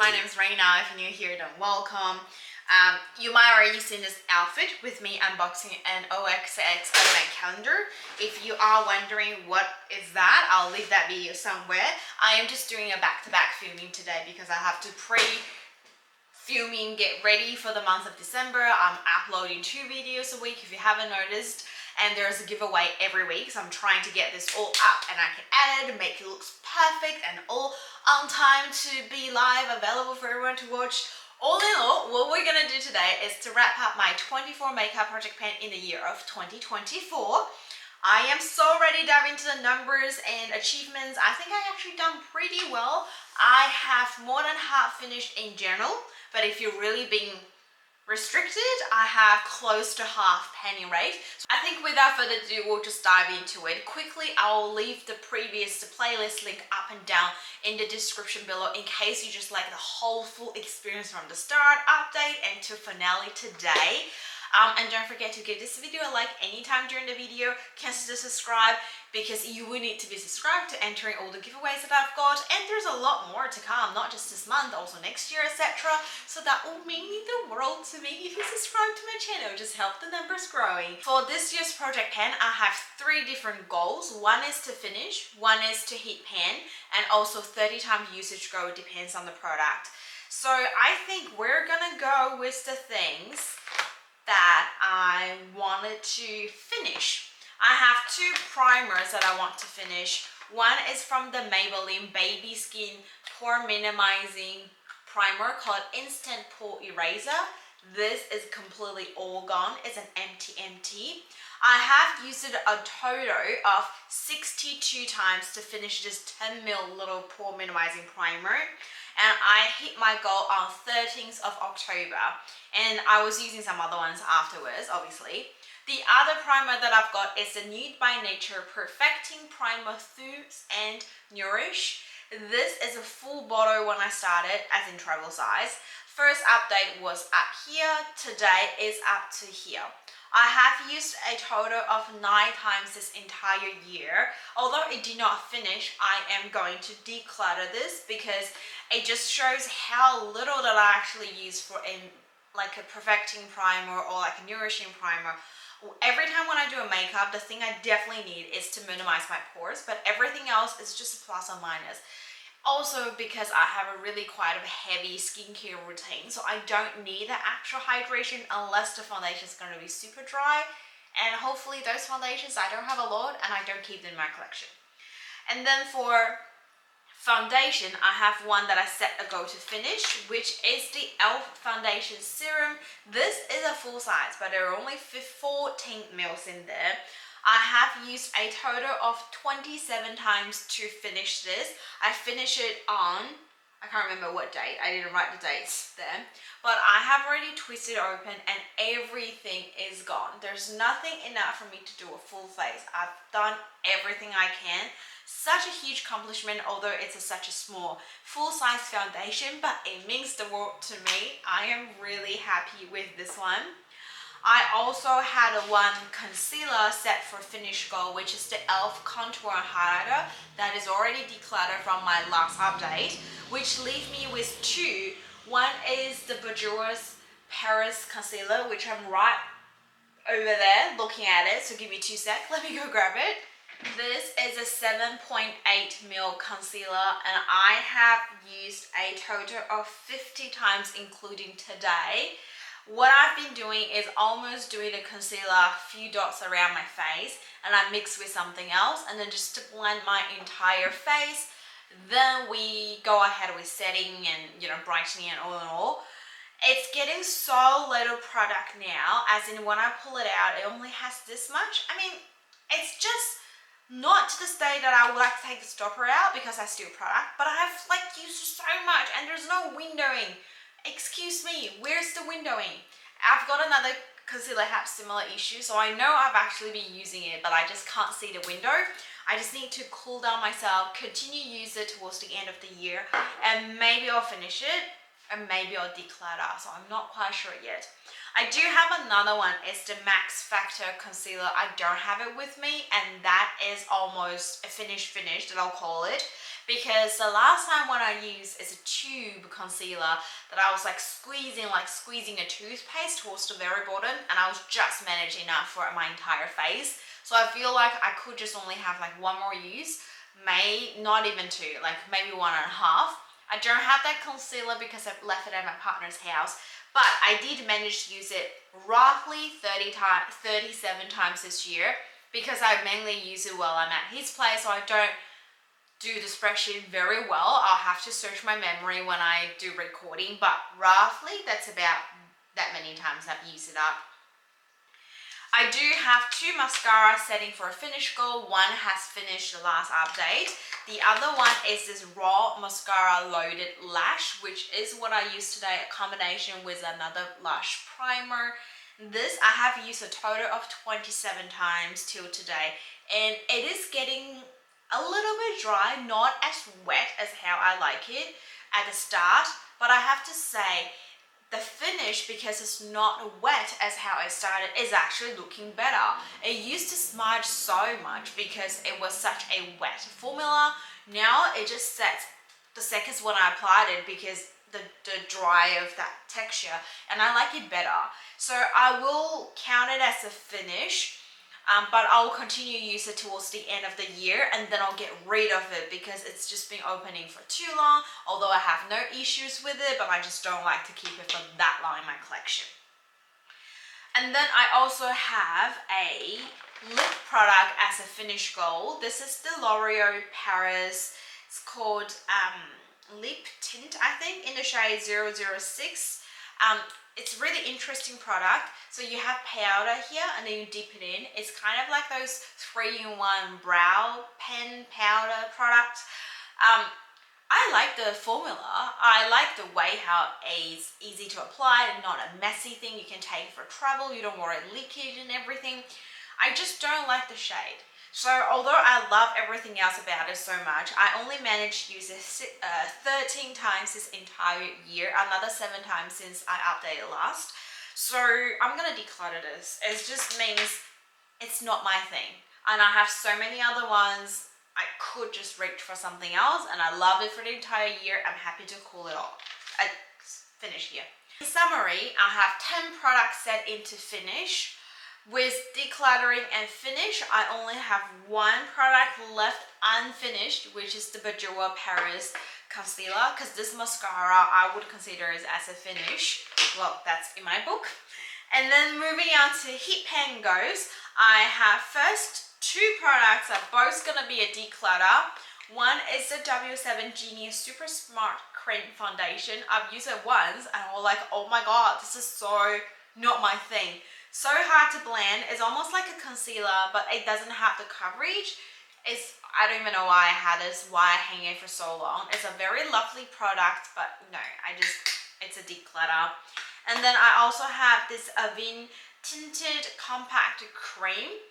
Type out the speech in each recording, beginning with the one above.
my name is Rena. If you're new here, then welcome. You might already seen this outfit with me unboxing an OXX advent calendar. If you are wondering what is that, I'll leave that video somewhere. I am just doing a back-to-back filming today because I have to filming, get ready for the month of December. I'm uploading 2 videos a week if you haven't noticed, and there's a giveaway every week, so I'm trying to get this all up and I can edit and make it look perfect and all on time to be live, available for everyone to watch. All in all, what we're gonna do today is to wrap up my 24 makeup project plan in the year of 2024. I am so ready to dive into the numbers and achievements. I think I actually done pretty well. I have more than half finished in general, but if you're really being restricted, I have close to half pending rate. So I think without further ado, we'll just dive into it. Quickly, I'll leave the playlist link up and down in the description below in case you just like the whole full experience from the start, update, and to finale today. And don't forget to give this video a like anytime during the video. Consider subscribe because you will need to be subscribed to entering all the giveaways that I've got, and there's a lot more to come, not just this month, also next year, etc. So that will mean the world to me if you subscribe to my channel. Just help the numbers growing. For this year's project pan, I have 3 different goals. One is to finish, one is to heat pan, and also 30 times usage go. It depends on the product. So I think we're gonna go with the things that I wanted to finish. I have 2 primers that I want to finish. One is from the Maybelline Baby Skin Pore Minimizing Primer called Instant Pore Eraser. This is completely all gone. It's an empty. I have used it a total of 62 times to finish this 10ml little pore minimizing primer, and I hit my goal on 13th of October, and I was using some other ones afterwards, obviously. The other primer that I've got is the Nude by Nature Perfecting Primer Thoots and Nourish. This is a full bottle when I started, as in travel size. First update was up here, today is up to here. I have used a total of 9 times this entire year. Although it did not finish, I am going to declutter this because it just shows how little that I actually use for like a perfecting primer or like a nourishing primer. Every time when I do a makeup, the thing I definitely need is to minimize my pores, but everything else is just a plus or minus. Also because I have a really quite a heavy skincare routine, so I don't need the actual hydration unless the foundation is going to be super dry, and hopefully those foundations I don't have a lot and I don't keep them in my collection. And then for foundation, I have one that I set a goal to finish, which is the e.l.f. Foundation Serum. This is a full size, but there are only 14 mils in there. I have used a total of 27 times to finish this. I finished it on, I can't remember what date, I didn't write the dates there, but I have already twisted open and everything is gone. There's nothing enough for me to do a full face. I've done everything I can. Such a huge accomplishment, although it's such a small full-size foundation, but it means the world to me. I am really happy with this one. I also had one concealer set for finish goal, which is the e.l.f. Contour and Highlighter that is already decluttered from my last update, which leave me with 2. One is the Bourjois Paris Concealer, which I'm right over there looking at it, so give me 2 seconds. Let me go grab it. This is a 7.8ml concealer, and I have used a total of 50 times including today. What I've been doing is almost doing the concealer a few dots around my face, and I mix with something else, and then just to blend my entire face. Then we go ahead with setting and brightening and all in all. It's getting so little product now, as in when I pull it out, it only has this much. I mean, it's just not to the state that I would like to take the stopper out because I steal product, but I have used so much and there's no windowing. Excuse me, where's the windowing? I've got another concealer that has similar issues, so I know I've actually been using it, but I just can't see the window. I just need to cool down myself, continue use it towards the end of the year, and maybe I'll finish it, and maybe I'll declutter, so I'm not quite sure yet. I do have another one. It's the Max Factor Concealer. I don't have it with me, and that is almost a finish that I'll call it, because the last time what I used is a tube concealer that I was like squeezing a toothpaste towards the very bottom, and I was just managing enough for my entire face. So I feel like I could just only have like one more use, not even two, like maybe 1.5. I don't have that concealer because I left it at my partner's house, but I did manage to use it roughly 37 times this year, because I mainly use it while I'm at his place, so I don't do the spreadsheet very well. I'll have to search my memory when I do recording, but roughly that's about that many times I've used it up. I do have 2 mascara setting for a finish goal. One has finished the last update. The other one is this Raw Mascara Loaded Lash, which is what I used today, a combination with another lash primer. This I have used a total of 27 times till today, and it is getting a little bit dry, not as wet as how I like it at the start, but I have to say the finish, because it's not wet as how it started, is actually looking better. It used to smudge so much because it was such a wet formula. Now it just sets the seconds when I applied it because the dry of that texture, and I like it better. So I will count it as a finish, but I'll continue to use it towards the end of the year, and then I'll get rid of it because it's just been opening for too long, although I have no issues with it, but I just don't like to keep it for that long in my collection. And then I also have a lip product as a finish goal. This is the L'Oreal Paris. It's called Lip Tint, I think, in the shade 006. It's a really interesting product. So you have powder here, and then you dip it in. It's kind of like those 3-in-1 brow pen powder products. I like the formula. I like the way how it's easy to apply and not a messy thing. You can take it for travel. You don't worry leakage and everything. I just don't like the shade. So although I love everything else about it so much, I only managed to use it 13 times this entire year, another 7 times since I updated last. So I'm gonna declutter this. It just means it's not my thing. And I have so many other ones. I could just reach for something else, and I love it for the entire year. I'm happy to cool it off. Finish here. In summary, I have 10 products set into finish. With decluttering and finish, I only have 1 product left unfinished, which is the Bajua Paris Concealer, because this mascara I would consider it as a finish. Well, that's in my book. And then moving on to Hip Pen goes, I have first 2 products are both going to be a declutter. One is the W7 Genius Super Smart Cream Foundation. I've used it once and I was like, oh my god, this is so not my thing. So hard to blend. It's almost like a concealer, but it doesn't have the coverage. I don't even know why I had this, why I hang it for so long. It's a very lovely product, but no, it's a declutter. And then I also have this Avene Tinted Compact Cream.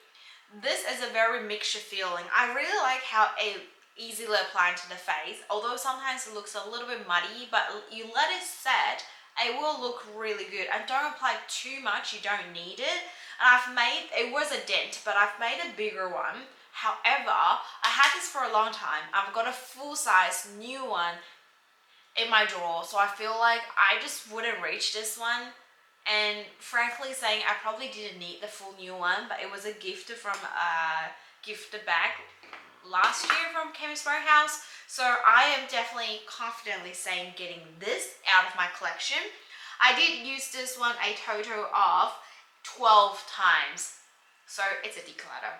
This is a very mixture feeling. I really like how it easily applies to the face, although sometimes it looks a little bit muddy, but you let it set, it will look really good. And don't apply too much, you don't need it. And it was a dent, but I've made a bigger one. However, I had this for a long time. I've got a full size new one in my drawer, so I feel like I just wouldn't reach this one. And frankly saying, I probably didn't need the full new one, but it was a gift from a gifted bag last year from Chemist Warehouse. So I am definitely confidently saying getting this out of my collection. I did use this one a total of 12 times, so it's a declutter.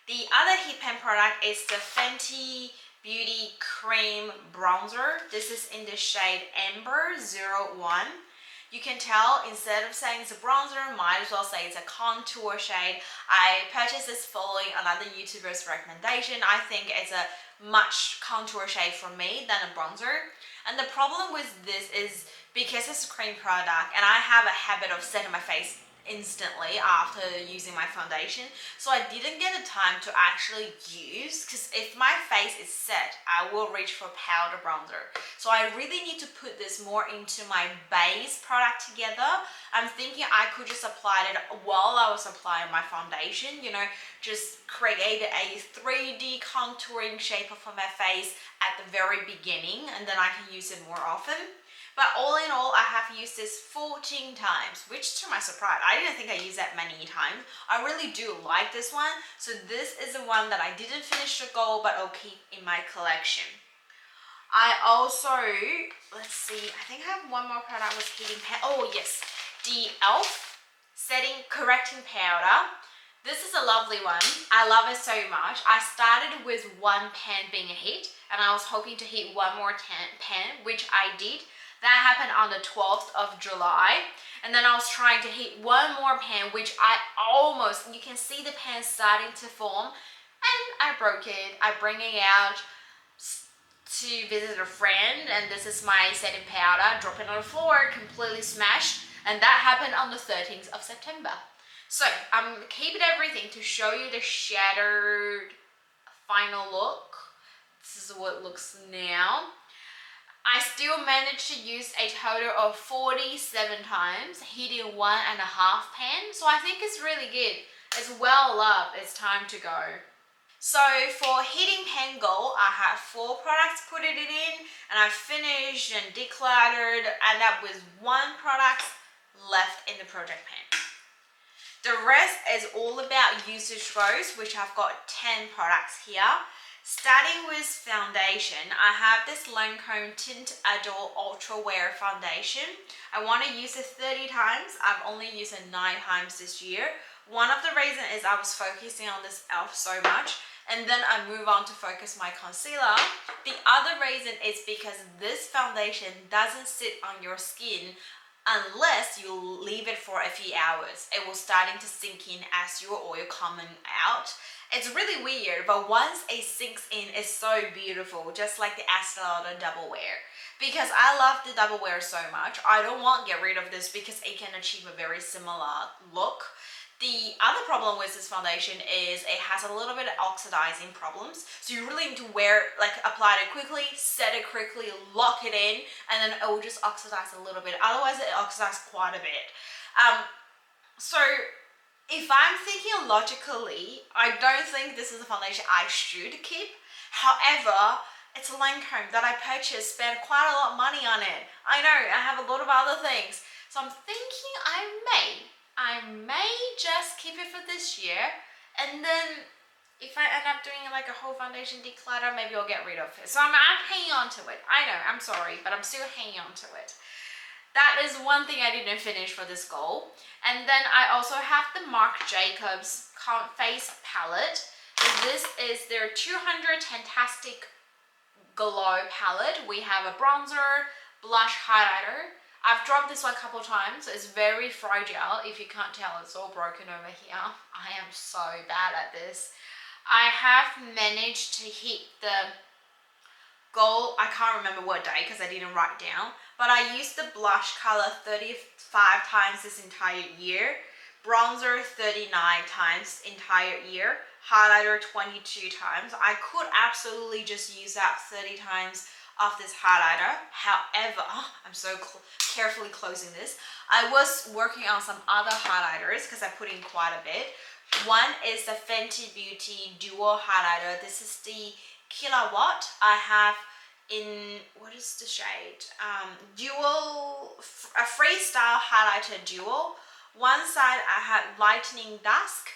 The other Hip Pen product is the Fenty Beauty Cream Bronzer. This is in the shade Amber 01. You can tell, instead of saying it's a bronzer, might as well say it's a contour shade. I purchased this following another YouTuber's recommendation. I think it's a much contour shade for me than a bronzer. And the problem with this is because it's a cream product and I have a habit of setting my face instantly after using my foundation, so I didn't get the time to actually use, because if my face is set, I will reach for powder bronzer. So I really need to put this more into my base product together. I'm thinking I could just apply it while I was applying my foundation, you know, just create a 3D contouring shape for my face at the very beginning, and then I can use it more often. But all in all, I have used this 14 times, which to my surprise, I didn't think I used that many times. I really do like this one. So this is the one that I didn't finish the goal, but I'll keep in my collection. I also, let's see, I think I have one more product I was heating. Oh yes, the e.l.f. Setting Correcting Powder. This is a lovely one. I love it so much. I started with one pan being a hit, and I was hoping to hit one more pan, which I did. That happened on the 12th of July. And then I was trying to hit one more pan, which I almost, you can see the pan starting to form. And I broke it. I bring it out to visit a friend. And this is my setting powder. Drop it on the floor, completely smashed. And that happened on the 13th of September. So I'm keeping everything to show you the shattered final look. This is what it looks now. I still managed to use a total of 47 times, hitting 1.5 pan. So I think it's really good. It's well loved. It's time to go. So for hitting pan goal, I have 4 products put it in, and I finished and decluttered, and up with 1 product left in the project pan. The rest is all about usage goals, which I've got 10 products here. Starting with foundation, I have this Lancome Tint Adore Ultra Wear Foundation. I want to use it 30 times. I've only used it 9 times this year. One of the reasons is I was focusing on this e.l.f. so much, and then I move on to focus my concealer. The other reason is because this foundation doesn't sit on your skin unless you leave it for a few hours. It will starting to sink in as your oil coming out. It's really weird, but once it sinks in, it's so beautiful, just like the Austalian double wear. Because I love the double wear so much, I don't want to get rid of this because it can achieve a very similar look. The other problem with this foundation is it has a little bit of oxidizing problems. So you really need to apply it quickly, set it quickly, lock it in, and then it will just oxidize a little bit. Otherwise, it oxidizes quite a bit. So if I'm thinking logically, I don't think this is a foundation I should keep. However, it's a Lancome that I purchased, spent quite a lot of money on it. I know, I have a lot of other things. So I'm thinking I may just keep it for this year. And then if I end up doing like a whole foundation declutter, maybe I'll get rid of it. So I'm hanging on to it. I know, I'm sorry, but I'm still hanging on to it. That is one thing I didn't finish for this goal. And then I also have the Marc Jacobs Face Palette. This is their 200 Fantastic Glow palette. We have a bronzer, blush, highlighter. I've dropped this one a couple times. It's very fragile. If you can't tell, it's all broken over here. I am so bad at this. I have managed to hit the goal. I can't remember what day because I didn't write down. But I used the blush color 35 times this entire year. Bronzer 39 times entire year. Highlighter 22 times. I could absolutely just use that 30 times of this highlighter. However, I'm so carefully closing this. I was working on some other highlighters because I put in quite a bit. One is the Fenty Beauty Duo Highlighter. This is the Kilowatt. I have in, what is the shade? A Freestyle Highlighter Duo. One side I had Lightening Dusk.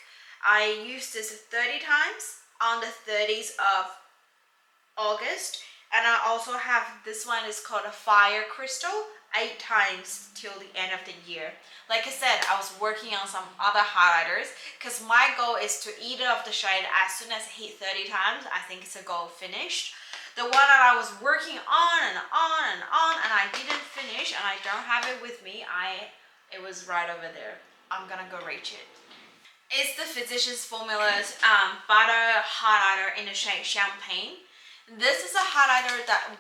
I used this 30 times on the 30th of August. And I also have this one is called a Fire Crystal, 8 times till the end of the year. Like I said, I was working on some other highlighters because my goal is to eat it off the shade as soon as I hit 30 times. I think it's a goal finished. The one that I was working on and I didn't finish, and I don't have it with me. It was right over there. I'm gonna go reach it. It's the Physicians Formulas Butter Highlighter in the shade Champagne. This is a highlighter that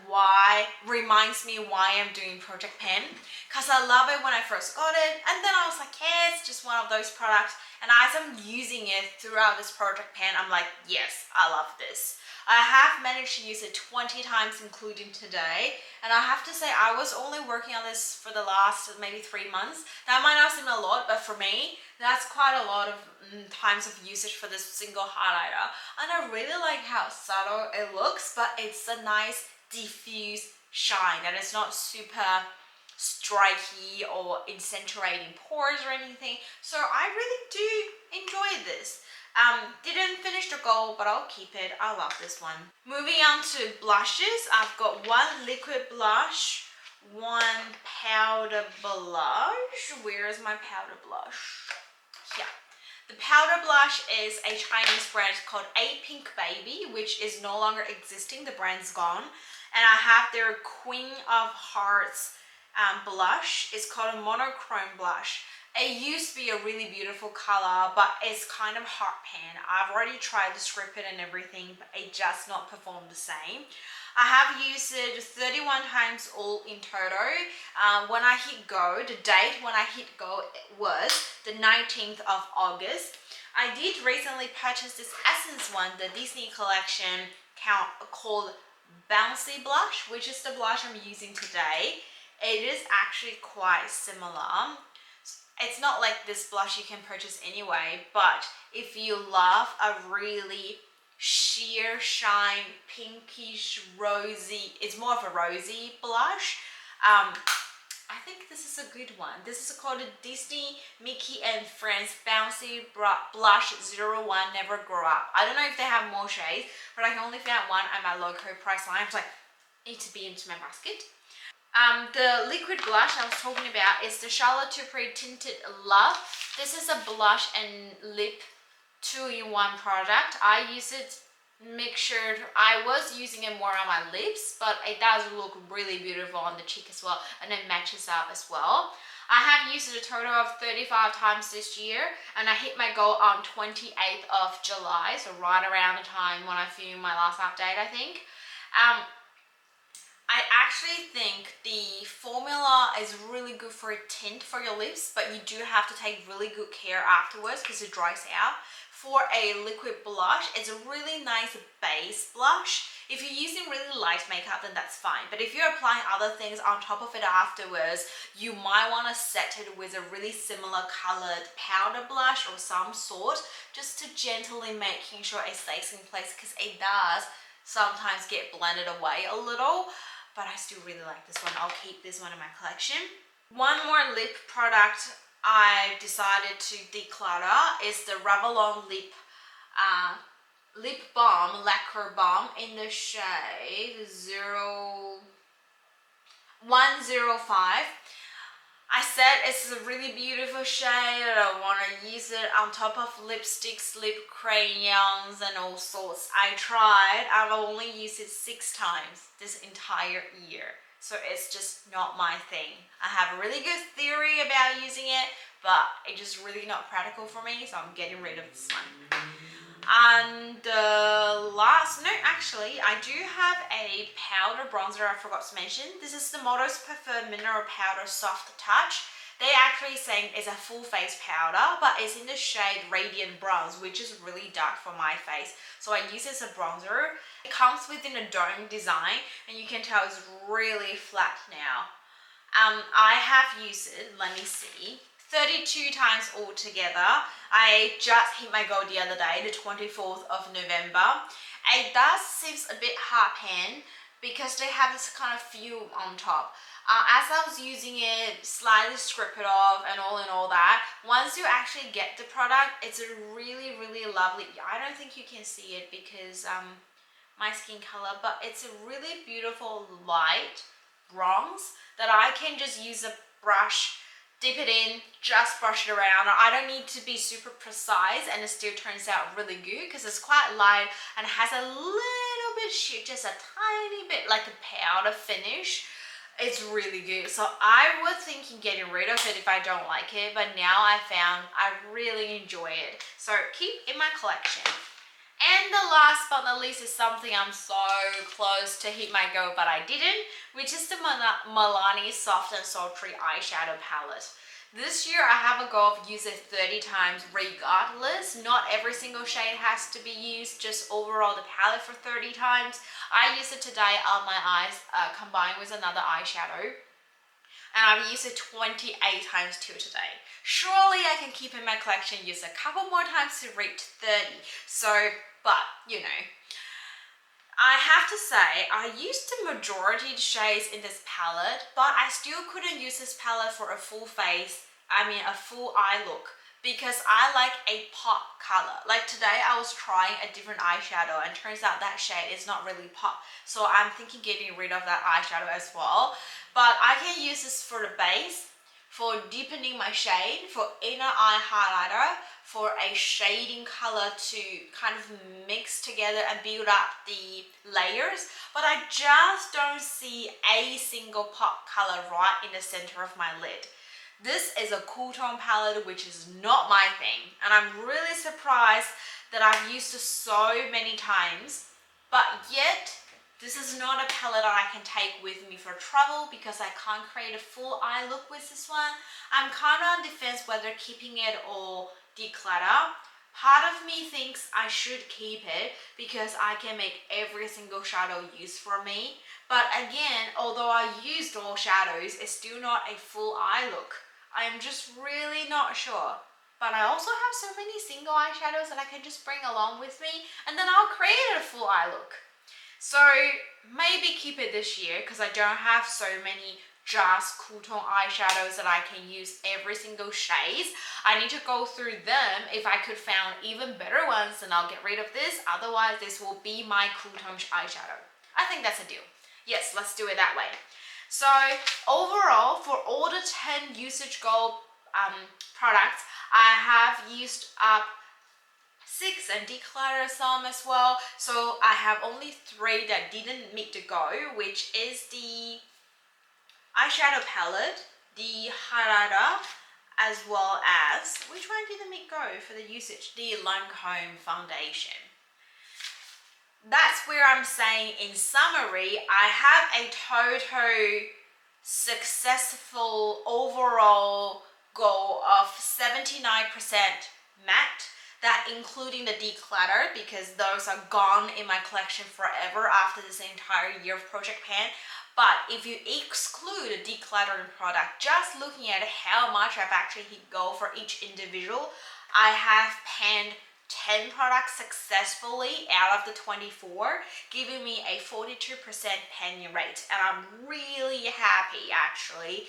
reminds me why I'm doing Project Pen, because I love it when I first got it, and then I was like, yeah, it's just one of those products, and as I'm using it throughout this Project Pen, I'm like, yes, I love this. I have managed to use it 20 times including today, and I have to say I was only working on this for the last maybe 3 months. That might not seem a lot, but for me that's quite a lot of times of usage for this single highlighter, and I really like how subtle it looks, but it's a nice diffuse shine and it's not super striky or accentuating pores or anything, so I really do enjoy this. Didn't finish the goal, but I'll keep it. I love this one. Moving on to blushes, I've got one liquid blush, one powder blush. Where is my powder blush? Here. The powder blush is a Chinese brand called A Pink Baby, which is no longer existing. The brand's gone. And I have their Queen of Hearts blush. It's called a monochrome blush. It used to be a really beautiful color, but it's kind of hot pan. I've already tried to script it and everything, but it just not performed the same. I have used it 31 times all in total. When I hit go, the date when I hit go was the 19th of August. I did recently purchase this Essence one, the Disney collection called Bouncy Blush, which is the blush I'm using today. It is actually quite similar. It's not like this blush you can purchase anyway, but if you love a really sheer shine, pinkish, rosy, it's more of a rosy blush, I think this is a good one. This is called Disney Mickey and Friends Bouncy Blush 01 Never Grow Up. I don't know if they have more shades, but I can only find one at my local price line. I was like, need to be into my basket. The liquid blush I was talking about is the Charlotte Tilbury Tinted Love. This is a blush and lip 2-in-1 product. I use it mixtured. I was using it more on my lips, but it does look really beautiful on the cheek as well, and it matches up as well. I have used it a total of 35 times this year, and I hit my goal on 28th of July, so right around the time when I filmed my last update, I think. I actually think the formula is really good for a tint for your lips, but you do have to take really good care afterwards because it dries out. For a liquid blush, it's a really nice base blush. If you're using really light makeup, then that's fine. But if you're applying other things on top of it afterwards, you might want to set it with a really similar colored powder blush or some sort, just to gently making sure it stays in place, because it does sometimes get blended away a little. But I still really like this one. I'll keep this one in my collection. One more lip product I decided to declutter is the Revlon lip balm, lacquer balm in the shade 105. I said it's a really beautiful shade and I want to use it on top of lipsticks, lip crayons and all sorts. I tried. I've only used it 6 times this entire year. So it's just not my thing. I have a really good theory about using it, but it's just really not practical for me, so I'm getting rid of this one. And actually, I do have a powder bronzer I forgot to mention. This is the Models Preferred Mineral Powder Soft Touch. They actually saying it's a full face powder, but it's in the shade Radiant Bronze, which is really dark for my face. So I use it as a bronzer. It comes within a dome design, and you can tell it's really flat now. I have used it, let me see, 32 times altogether. I just hit my goal the other day, the 24th of November. It does seem a bit hard pan because they have this kind of fume on top. As I was using it, slightly strip it off and all that, once you actually get the product, it's a really, really lovely, I don't think you can see it because my skin color, but it's a really beautiful light bronze that I can just use a brush, dip it in, just brush it around. I don't need to be super precise, and it still turns out really good because it's quite light and has a little bit sheer, just a tiny bit like a powder finish. It's really good. So I was thinking getting rid of it if I don't like it, but now I found I really enjoy it. So keep in my collection. And the last but not least is something I'm so close to hit my goal, but I didn't, which is the Milani Soft and Sultry Eyeshadow Palette. This year I have a goal of using it 30 times regardless. Not every single shade has to be used, just overall the palette for 30 times. I used it today on my eyes combined with another eyeshadow. And I've used it 28 times till today. Surely I can keep in my collection, use a couple more times to reach 30. So, but you know, I have to say, I used the majority of shades in this palette, but I still couldn't use this palette for a full face, a full eye look, because I like a pop color. Like today I was trying a different eyeshadow and turns out that shade is not really pop. So I'm thinking getting rid of that eyeshadow as well. But I can use this for the base, for deepening my shade, for inner eye highlighter, for a shading color to kind of mix together and build up the layers. But I just don't see a single pop color right in the center of my lid. This is a cool tone palette, which is not my thing. And I'm really surprised that I've used it so many times, but yet this is not a palette that I can take with me for travel because I can't create a full eye look with this one. I'm kind of on defense whether keeping it or declutter. Part of me thinks I should keep it because I can make every single shadow use for me. But again, although I used all shadows, it's still not a full eye look. I'm just really not sure. But I also have so many single eyeshadows that I can just bring along with me and then I'll create a full eye look. So maybe keep it this year because I don't have so many just cool tone eyeshadows that I can use every single shade. I need to go through them. If I could find even better ones, then I'll get rid of this. Otherwise, this will be my cool tone eyeshadow. I think that's a deal. Yes, let's do it that way. So overall, for all the 10 usage goal products, I have used up 6 and declutter some as well. So I have only 3 that didn't meet the goal, which is the eyeshadow palette, the highlighter, as well as, which one didn't meet go for the usage? The Lancome foundation. That's where I'm saying in summary, I have a total successful overall goal of 79% met. That including the declutter, because those are gone in my collection forever after this entire year of Project Pan. But if you exclude a decluttering product, just looking at how much I've actually hit goal for each individual, I have panned 10 products successfully out of the 24, giving me a 42% panning rate. And I'm really happy actually.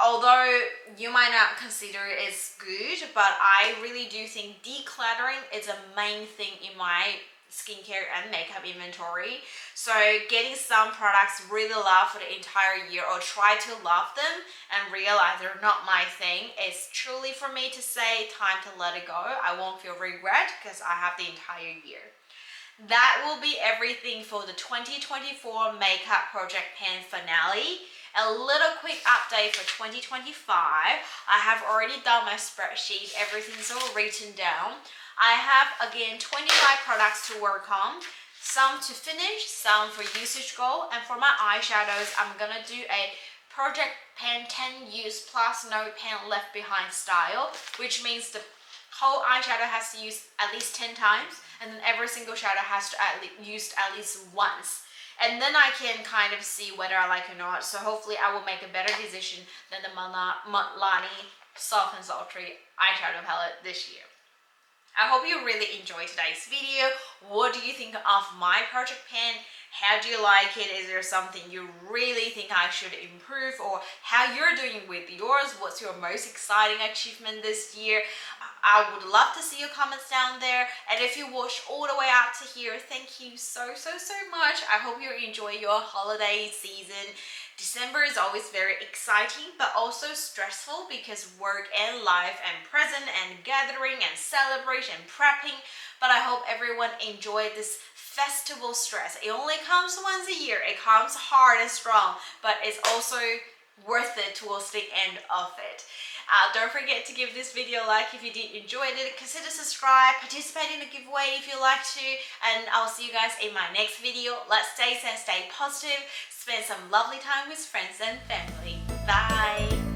Although you might not consider it as good, but I really do think decluttering is a main thing in my skincare and makeup inventory. So getting some products really love for the entire year or try to love them and realize they're not my thing is truly for me to say time to let it go. I won't feel regret because I have the entire year. That will be everything for the 2024 Makeup Project Pan finale. A little quick update for 2025. I have already done my spreadsheet. Everything's all written down. I have again 25 products to work on. Some to finish, some for usage goal. And for my eyeshadows, I'm gonna do a Project Pan 10 use plus no pan left behind style, which means the whole eyeshadow has to use at least 10 times and then every single shadow has to used at least once. And then I can kind of see whether I like it or not. So hopefully I will make a better decision than the Milani Soft and Sultry eyeshadow palette this year. I hope you really enjoyed today's video. What do you think of my Project Pan? How do you like it? Is there something you really think I should improve, or how you're doing with yours? What's your most exciting achievement this year? I would love to see your comments down there. And if you watched all the way out to here, thank you so much. I hope you enjoy your holiday season. December is always very exciting, but also stressful because work and life and present and gathering and celebration and prepping. But I hope everyone enjoyed this festival stress. It only comes once a year. It comes hard and strong, but it's also worth it towards the end of it. Don't forget to give this video a like if you did enjoy it. Consider subscribe, participate in the giveaway if you like to, and I'll see you guys in my next video. Let's stay sane, stay positive, spend some lovely time with friends and family. Bye.